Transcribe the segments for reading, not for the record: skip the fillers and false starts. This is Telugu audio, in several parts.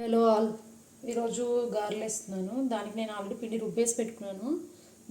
Hello all. ఈరోజు గారెలు వేస్తున్నాను. దానికి నేను ఆల్రెడీ పిండి రుబ్బేసి పెట్టుకున్నాను.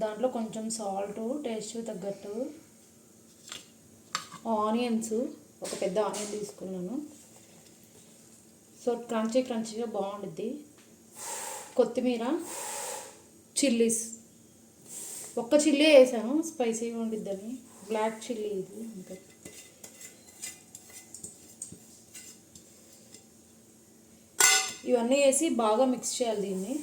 దాంట్లో కొంచెం సాల్ట్, టేస్ట్ తగ్గట్టు ఆనియన్స్, ఒక పెద్ద ఆనియన్ తీసుకున్నాను. సో క్రంచీగా బాగుండుద్ది. కొత్తిమీర, చిల్లీస్, ఒక్క చిల్లీ వేసాను స్పైసీగా ఉండిద్దని. బ్లాక్ చిల్లీ ఇది ఇంకా. ఇవన్నీ వేసి బాగా మిక్స్ చేయాలి దీన్ని.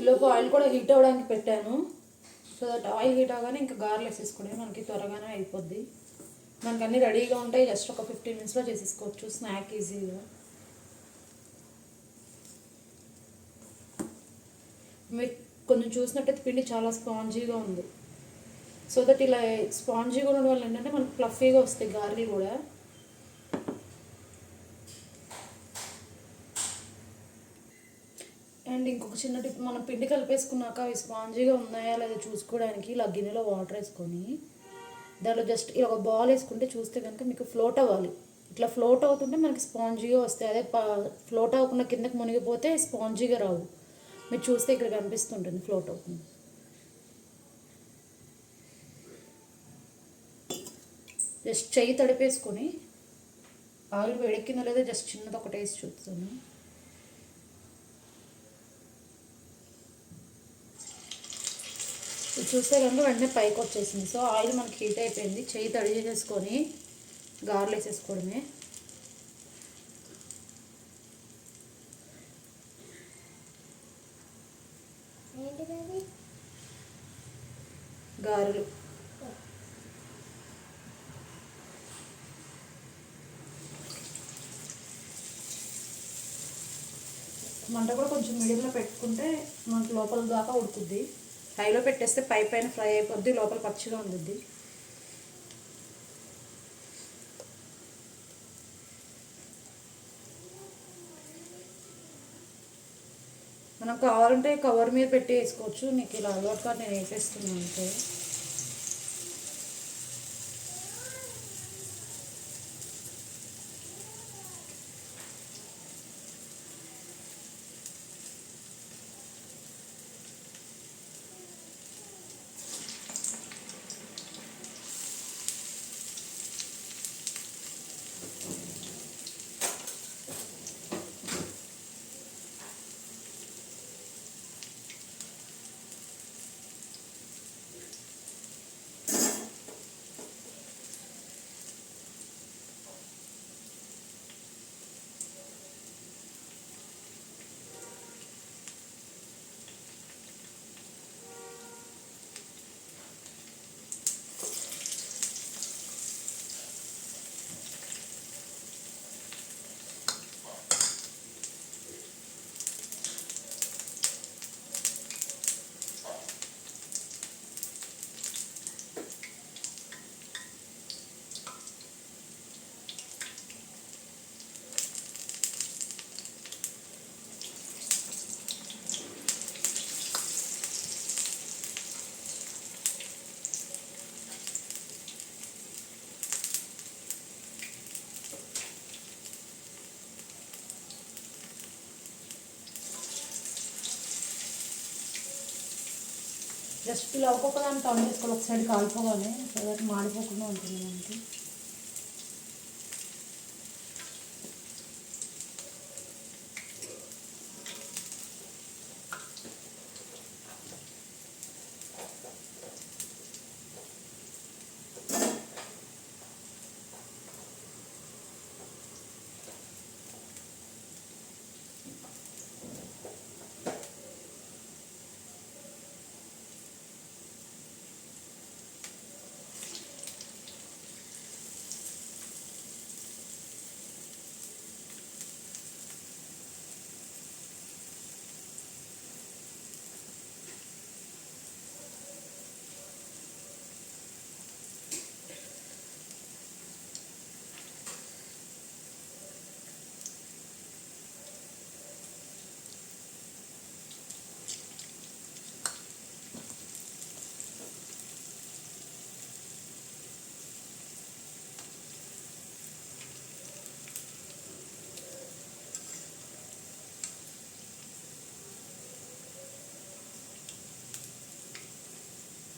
ఈలోపు ఆయిల్ కూడా హీట్ అవ్వడానికి పెట్టాను. సో దట్ ఆయిల్ హీట్ అవగానే ఇంకా గారెలు వేసేసుకుని మనకి త్వరగానే అయిపోద్ది. మనకు అన్నీ రెడీగా ఉంటాయి. జస్ట్ ఒక 15 minutesలో చేసేసుకోవచ్చు. స్నాక్ ఈజీగా. మీరు కొంచెం చూసినట్టయితే పిండి చాలా స్పాంజీగా ఉంది. సో దట్ ఇలా స్పాంజీగా ఉండడం వల్ల ఏంటంటే మనకు ఫ్లఫీగా వస్తాయి గారెలు కూడా. అండ్ ఇంకొక చిన్న టిప్, మనం పిండి కలిపేసుకున్నాక అవి స్పాంజీగా ఉన్నాయా లేదా చూసుకోవడానికి ఇలా గిన్నెలో వాటర్ వేసుకొని దాంట్లో జస్ట్ ఇలా ఒక బాల్ వేసుకుంటే చూస్తే కనుక మీకు ఫ్లోట్ అవ్వాలి. ఇట్లా ఫ్లోట్ అవుతుంటే మనకి స్పాంజీగా వస్తాయి. అదే ఫ్లోట్ అవ్వకుండా కిందకి మునిగిపోతే స్పాంజీగా రావు. మీరు చూస్తే ఇక్కడ కనిపిస్తుంటుంది ఫ్లోట్ అవుతుంది. జస్ట్ చెయ్యి తడిపేసుకొని ఆయిల్ వేడెక్కిందో లేదో జస్ట్ చిన్నది ఒక టేస్ట్ చూస్తాను. ఇది చూస్తే కనుక వెంటనే పైకి వచ్చేసింది. సో ఆయిల్ మనకి హీట్ అయిపోయింది. చెయ్యి తడి చేసేసుకొని గారెలు వేసేసుకోవడమే. గారెలు మంట కూడా కొంచెం మీడియంలో పెట్టుకుంటే మనకు లోపల దాకా ఉడుకుద్ది. హైలో పెట్టేస్తే పైన ఫ్రై అయిపోద్ది, లోపల పచ్చిగా ఉంటుంది. మనం కావాలంటే కవర్ మీద పెట్టి వేసుకోవచ్చు. నీకు ఇలా అలవాటు కాదు, నేను వేసేస్తున్నాను అంతే. జస్ట్ ఇలా ఒక్కొక్క దాన్ని టర్న్ చేసుకోవాలి. ఒక సైడ్ కాలిపోగానే, సో దట్ మాడిపోకుండా ఉంటుంది మనకి.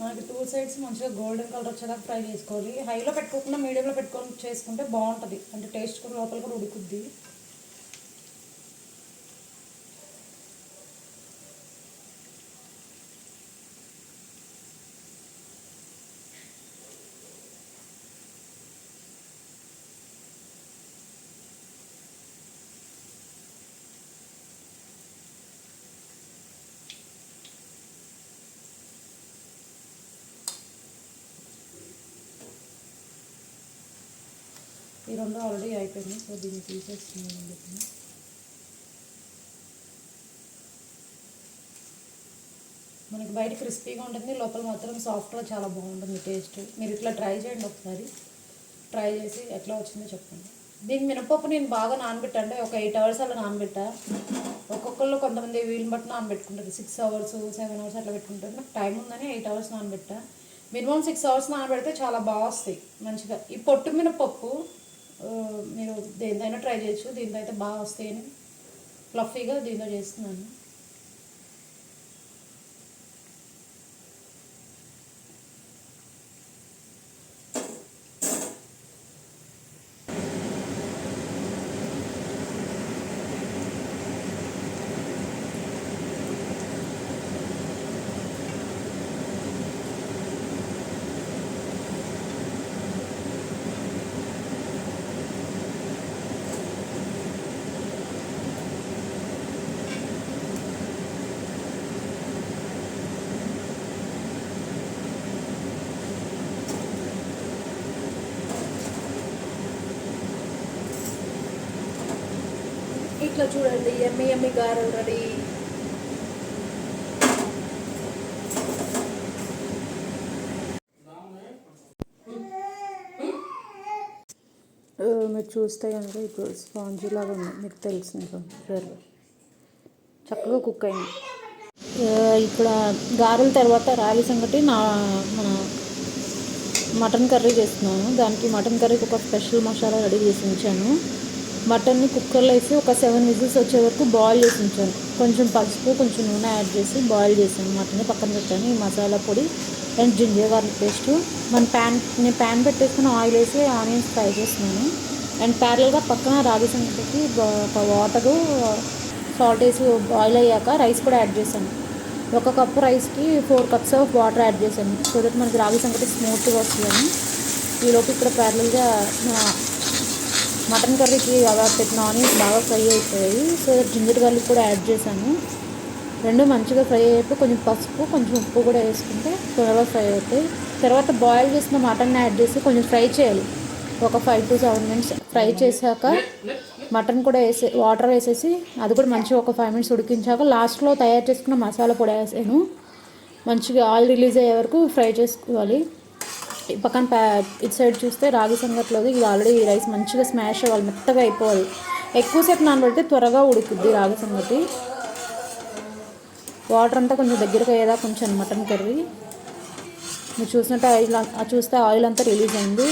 మనకి 2 సైడ్స్ మంచిగా గోల్డెన్ కలర్ వచ్చేదాకా ఫ్రై చేసుకోవాలి. హైలో పెట్టుకోకుండా మీడియంలో పెట్టుకొని చేసుకుంటే బాగుంటుంది, అంటే టేస్ట్ కూడా లోపల కూడా ఉడుకుద్ది. ఈ రెండు ఆల్రెడీ అయిపోయింది, సో దీన్ని తీసేస్తున్నాను. మనకి బయట క్రిస్పీగా ఉంటుంది, లోపల మాత్రం సాఫ్ట్గా చాలా బాగుంటుంది టేస్ట్. మీరు ఇట్లా ట్రై చేయండి ఒకసారి, ట్రై చేసి ఎట్లా వచ్చిందో చెప్పండి. దీని మినపప్పు నేను బాగా నానబెట్టండి, ఒక 8 hours అలా నానబెట్టా. ఒక్కొక్కళ్ళు కొంతమంది వీలుని బట్టి నానబెట్టుకుంటారు, 6 hours 7 hours అట్లా పెట్టుకుంటారు. నాకు టైం ఉందని 8 hours నానబెట్టా. మినిమం 6 hours నానబెడితే చాలా బాగా వస్తాయి మంచిగా. ఈ పొట్టు మినపప్పు మీరు దేనిదైనా ట్రై చేయొచ్చు, దీంతో అయితే బాగా వస్తాయని ఫ్లఫీగా దీంతో చేస్తున్నాను. ఇట్లా చూడండి, ఎమ్మి ఎమ్మి గారెలు రెడీ. మీరు చూస్తే కనుక ఇప్పుడు స్పాంజీ లాగా ఉంది, మీకు తెలిసింది చక్కగా కుక్ అయింది. ఇక్కడ గారెల తర్వాత రాగి సంగటి మన మటన్ కర్రీ చేస్తున్నాను. దానికి మటన్ కర్రీకి ఒక స్పెషల్ మసాలా రెడీ చేసి ఉంచాను. మటన్ని కుక్కర్లో వేసి ఒక 7 whistles వచ్చే వరకు బాయిల్ చేసి ఉంచాను. కొంచెం పసుపు, కొంచెం నూనె యాడ్ చేసి బాయిల్ చేశాను. మటన్ని పక్కన పెట్టాను. ఈ మసాలా పొడి అండ్ జింజర్ గార్లిక్ పేస్ట్. నేను ప్యాన్ పెట్టేసుకుని ఆయిల్ వేసి ఆనియన్స్ ఫ్రై చేస్తున్నాను. అండ్ ప్యారల్గా పక్కన రాగి సంగటికి ఒక వాటరు సాల్ట్ వేసి బాయిల్ అయ్యాక రైస్ కూడా యాడ్ చేశాను. 1 cup రైస్కి 4 cups ఆఫ్ వాటర్ యాడ్ చేశాను, సో దట్ మనకి రాగి సంగటి స్మూత్గా వస్తుందని. ఈలోపు ఇక్కడ ప్యారల్గా మటన్ కర్రీకి అలా పెట్టిన ఆనియన్స్ బాగా ఫ్రై అయిపోయాయి, సో జింజర్ గార్లిక్ కూడా యాడ్ చేశాను. రెండు మంచిగా ఫ్రై అయిపోయి కొంచెం పసుపు, కొంచెం ఉప్పు కూడా వేసుకుంటే త్వరగా ఫ్రై అవుతాయి. తర్వాత బాయిల్ చేసిన మటన్ యాడ్ చేసి కొంచెం ఫ్రై చేయాలి. ఒక 5 to 7 minutes ఫ్రై చేశాక మటన్ కూడా వాటర్ వేసేసి అది కూడా మంచిగా ఒక 5 minutes ఉడికించాక లాస్ట్లో తయారు చేసుకున్న మసాలా పొడి వేసాను. మంచిగా ఆయిల్ రిలీజ్ అయ్యే వరకు ఫ్రై చేసుకోవాలి. పక్కన ఇటు సైడ్ చూస్తే రాగి సంగట్లోది ఇది ఆల్రెడీ రైస్ మంచిగా స్మాష్ అవ్వాలి, మెత్తగా అయిపోవాలి. ఎక్కువసేపు నానబెడితే త్వరగా ఉడుకుద్ది రాగి సంగటి. వాటర్ అంతా కొంచెం దగ్గరకు అయ్యేదా కొంచెం మటన్ కర్రీ. మీరు చూస్తే ఆయిల్ అంతా రిలీజ్ అయింది.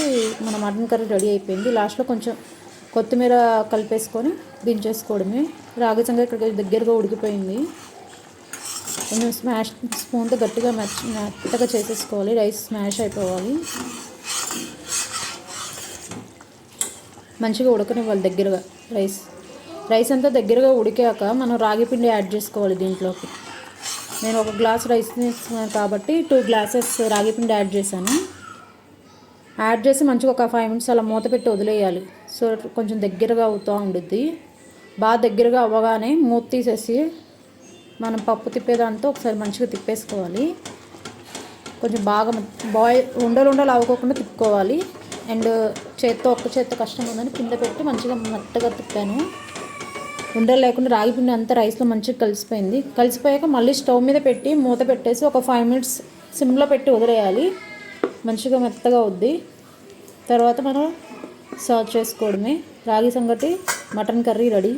మన మటన్ కర్రీ రెడీ అయిపోయింది. లాస్ట్లో కొంచెం కొత్తిమీర కలిపేసుకొని దించేసుకోవడమే. రాగి సంగటి ఇక్కడ దగ్గరగా ఉడికిపోయింది. కొంచెం స్పూన్తో గట్టిగా మెత్తగా చేసేసుకోవాలి, రైస్ స్మాష్ అయిపోవాలి. మంచిగా ఉడకనివ్వాలి దగ్గరగా. రైస్ అంతా దగ్గరగా ఉడికాక మనం రాగి పిండి యాడ్ చేసుకోవాలి దీంట్లోకి. నేను 1 glass రైస్ తీసుకున్నాను కాబట్టి 2 glasses రాగి పిండి యాడ్ చేశాను. యాడ్ చేసి మంచిగా ఒక 5 minutes అలా మూత పెట్టి వదిలేయాలి, సో కొంచెం దగ్గరగా అవుతూ ఉండుద్ది. బాగా దగ్గరగా అవ్వగానే మూత తీసేసి మనం పప్పు తిప్పేదాంతో ఒకసారి మంచిగా తిప్పేసుకోవాలి. కొంచెం బాగా ఉండలు అవ్వకుండా తిప్పుకోవాలి. అండ్ ఒక్క చేత్తో కష్టం ఉందని కింద పెట్టి మంచిగా మెత్తగా తిప్పాను. ఉండలు లేకుండా రాగి పిండి అంతా రైస్లో మంచిగా కలిసిపోయాక మళ్ళీ స్టవ్ మీద పెట్టి మూత పెట్టేసి ఒక 5 minutes సిమ్లో పెట్టి వదిలేయాలి. మంచిగా మెత్తగా అవుద్ది. తర్వాత మనం సర్వ్ చేసుకోవడమే. రాగి సంగటి మటన్ కర్రీ రెడీ.